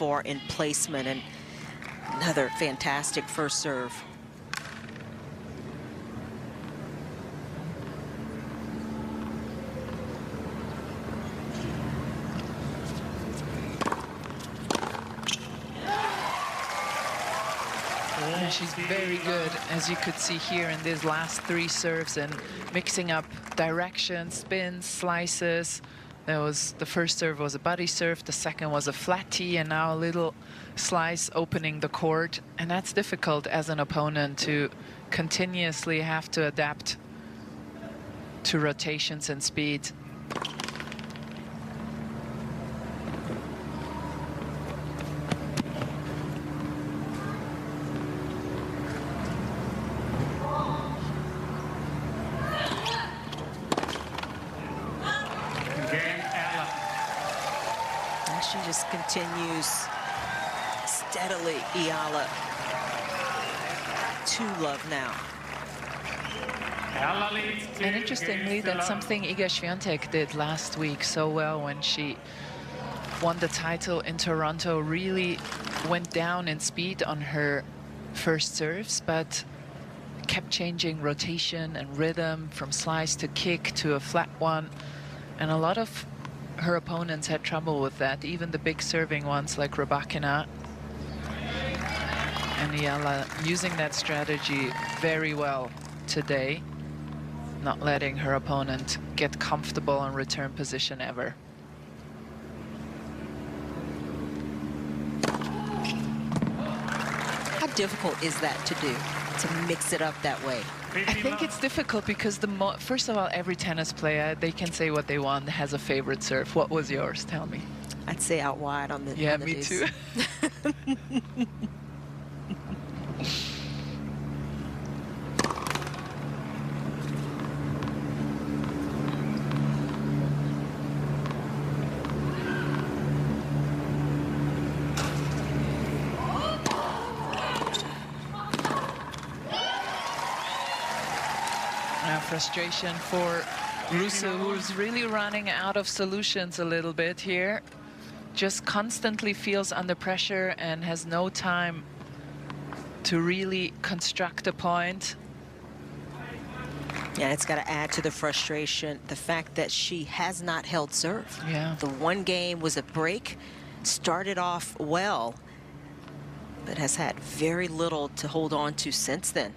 far in placement, and another fantastic first serve. And she's very good, as you could see here in these last 3 serves, and mixing up directions, spins, slices. The first serve was a body serve, the second was a flat tee, and now a little slice opening the court. And that's difficult as an opponent, to continuously have to adapt to rotations and speed. She just continues steadily, Eala, to love now. And interestingly, that's something Iga Świątek did last week so well when she won the title in Toronto. Really went down in speed on her first serves, but kept changing rotation and rhythm from slice to kick to a flat one. And a lot of her opponents had trouble with that, even the big serving ones like Rybakina. And Eala using that strategy very well today, not letting her opponent get comfortable in return position ever. How difficult is that to do, to mix it up that way? I think it's difficult because first of all, every tennis player, they can say what they want, has a favorite serve. What was yours? Tell me. I'd say out wide on the Yeah, on the me deuce. too. Frustration for Ruse, who's really running out of solutions a little bit here. Just constantly feels under pressure and has no time to really construct a point. Yeah, it's got to add to the frustration, the fact that she has not held serve. Yeah. The one game was a break, started off well, but has had very little to hold on to since then.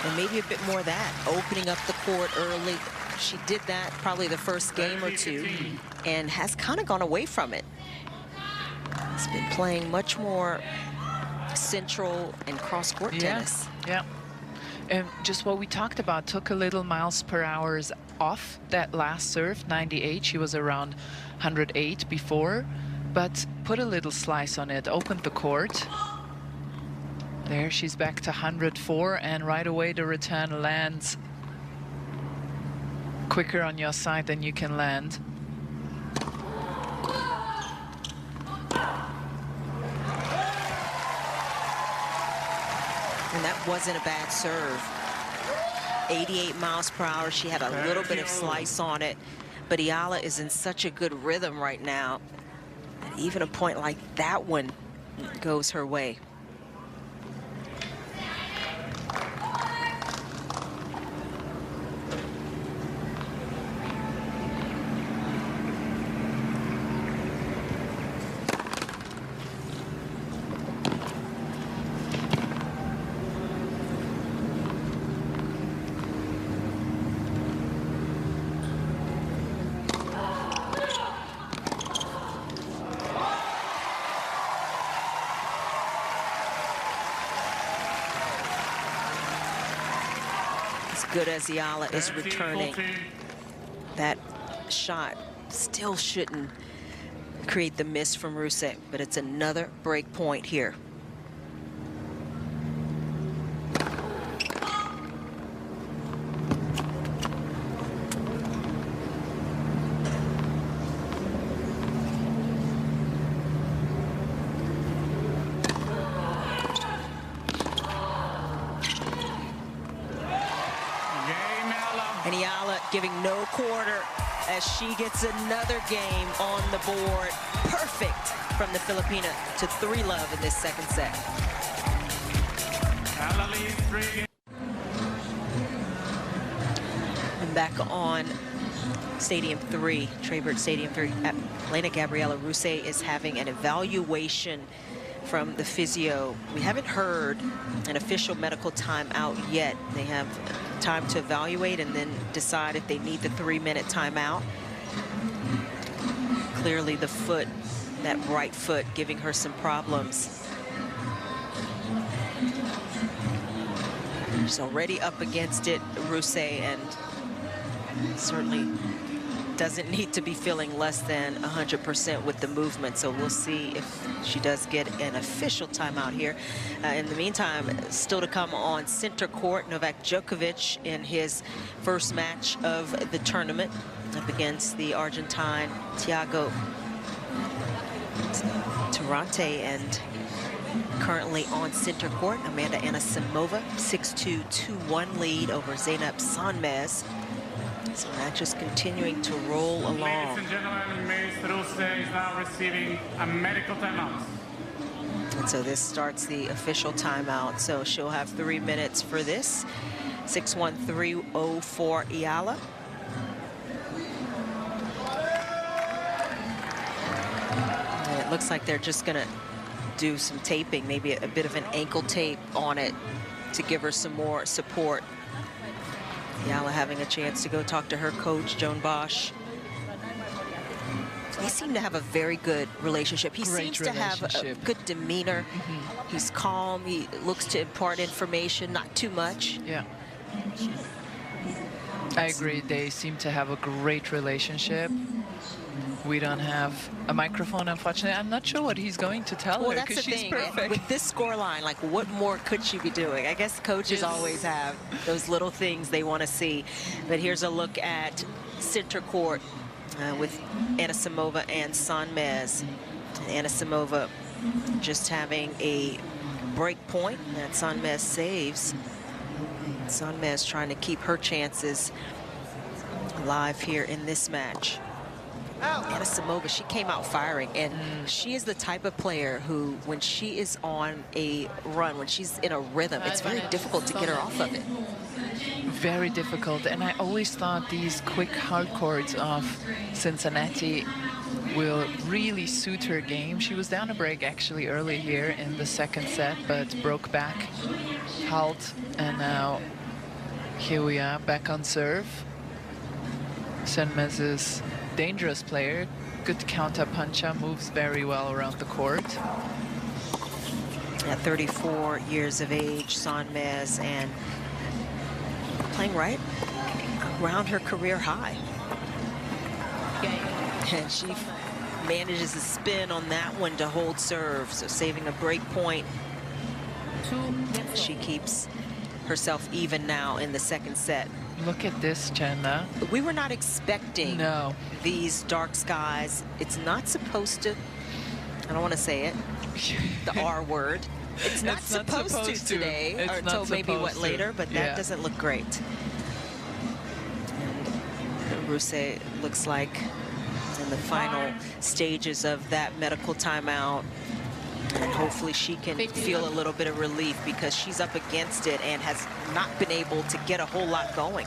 And maybe a bit more of that, opening up the court early. She did that probably the first game or two and has kind of gone away from it. It's been playing much more central and cross-court tennis. Yeah. And just what we talked about, took a little miles per hour off that last serve, 98. She was around 108 before, but put a little slice on it, opened the court. There, she's back to 104, and right away the return lands quicker on your side than you can land. And that wasn't a bad serve. 88 miles per hour. She had a little bit of slice on it, but Eala is in such a good rhythm right now that even a point like that one goes her way. Good as Eala is returning, that shot still shouldn't create the miss from Ruse, but it's another break point here. giving no quarter as she gets another game on the board. Perfect from the Filipina to 3-love in this second set. And back on Stadium 3, Traybird Stadium 3, Gabrielle Ruse is having an evaluation from the physio. We haven't heard an official medical timeout yet. They have time to evaluate and then decide if they need the 3-minute timeout. Clearly the foot, that right foot, giving her some problems. She's already up against it, Ruse, and certainly doesn't need to be feeling less than 100% with the movement. So we'll see if she does get an official timeout here. In the meantime, still to come on center court, Novak Djokovic in his first match of the tournament up against the Argentine Thiago Tirante, and currently on center court, Amanda Anisimova, 6-2, 2-1 lead over Zeynep Sanmez. So match is continuing to roll along. Ladies and gentlemen, Ms. Ruse is now receiving a medical timeout. And so this starts the official timeout. So she'll have 3 minutes for this. 6-1, 3-0 for Eala. And it looks like they're just gonna do some taping, maybe a bit of an ankle tape on it to give her some more support. Eala having a chance to go talk to her coach, Joan Bosch. They seem to have a very good relationship. He seems to have a good demeanor. He's calm. He looks to impart information, not too much. Yeah. I agree. They seem to have a great relationship. We don't have a microphone, unfortunately. I'm not sure what he's going to tell her, because she's perfect. With this scoreline, like, what more could she be doing? I guess coaches always have those little things they want to see. But here's a look at center court with Anisimova and Sanmez. Anisimova just having a break point that Sanmez saves. Sanmez trying to keep her chances alive here in this match. Anisimova, she came out firing, and she is the type of player who, when she is on a run, when she's in a rhythm, it's very difficult to get her off of it. Very difficult, and I always thought these quick hard courts of Cincinnati will really suit her game. She was down a break actually early here in the second set, but broke back, halt, and now here we are back on serve. Sanmez is dangerous player, good counter puncher, moves very well around the court. At 34 years of age, Sanmez, and playing right around her career high. And she manages to spin on that one to hold serve, so saving a break point. She keeps herself even now in the second set. Look at this, Jenna. We were not expecting these dark skies. It's not supposed to, I don't want to say it, the R word. It's not supposed to today, or until maybe later, but that doesn't look great. And Ruse looks like in the final stages of that medical timeout. And hopefully she can feel a little bit of relief, because she's up against it and has not been able to get a whole lot going.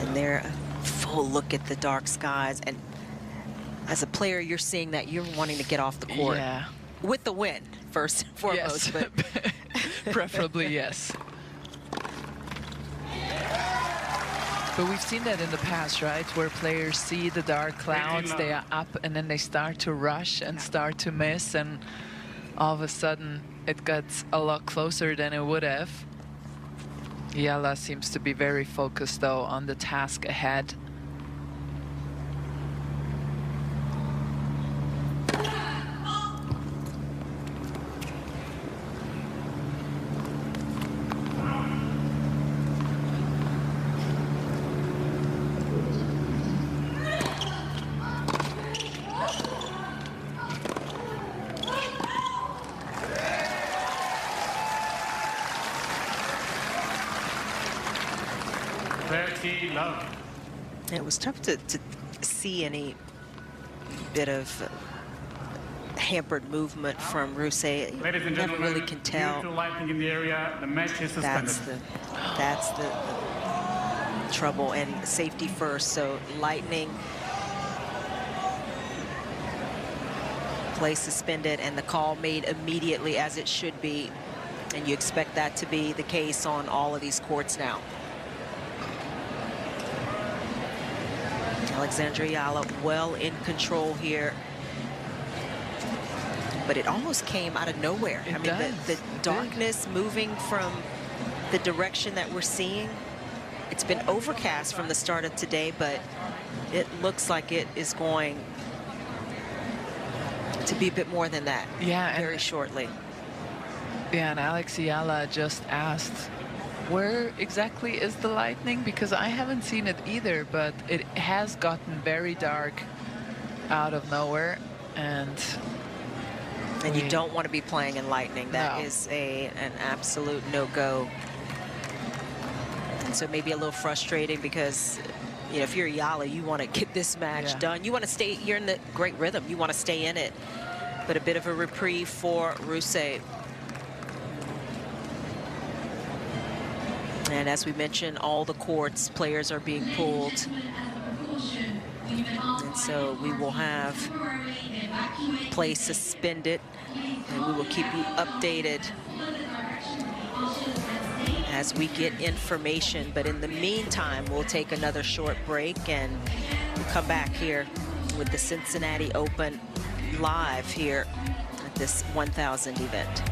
And there, a full look at the dark skies. And as a player, you're seeing that you're wanting to get off the court. Yeah. With the win, first and foremost. Yes. But preferably, yes. But we've seen that in the past, right? Where players see the dark clouds, they are up, and then they start to rush and start to miss, and all of a sudden it gets a lot closer than it would have. Eala seems to be very focused, though, on the task ahead. 30 love. It was tough to see any bit of hampered movement from Ruse. Ladies and Never gentlemen, really can tell. due to lightning in the area, the match is suspended. That's the trouble, and safety first. So lightning play suspended, and the call made immediately, as it should be. And you expect that to be the case on all of these courts now. Alexandra Eala well in control here. But it almost came out of nowhere. I mean, the darkness moving from the direction that we're seeing. It's been overcast from the start of today, but it looks like it is going to be a bit more than that. Yeah, very shortly. Yeah, and Alex Eala just asked, where exactly is the lightning? Because I haven't seen it either, but it has gotten very dark out of nowhere, and you don't want to be playing in lightning. That is an absolute no-go. And so maybe a little frustrating because, you know, if you're Eala, you want to get this match done. You want to stay, you're in the great rhythm. You want to stay in it. But a bit of a reprieve for Ruse. And as we mentioned, all the courts, players are being pulled. And so we will have play suspended, and we will keep you updated as we get information. But in the meantime, we'll take another short break, and we'll come back here with the Cincinnati Open live here at this 1000 event.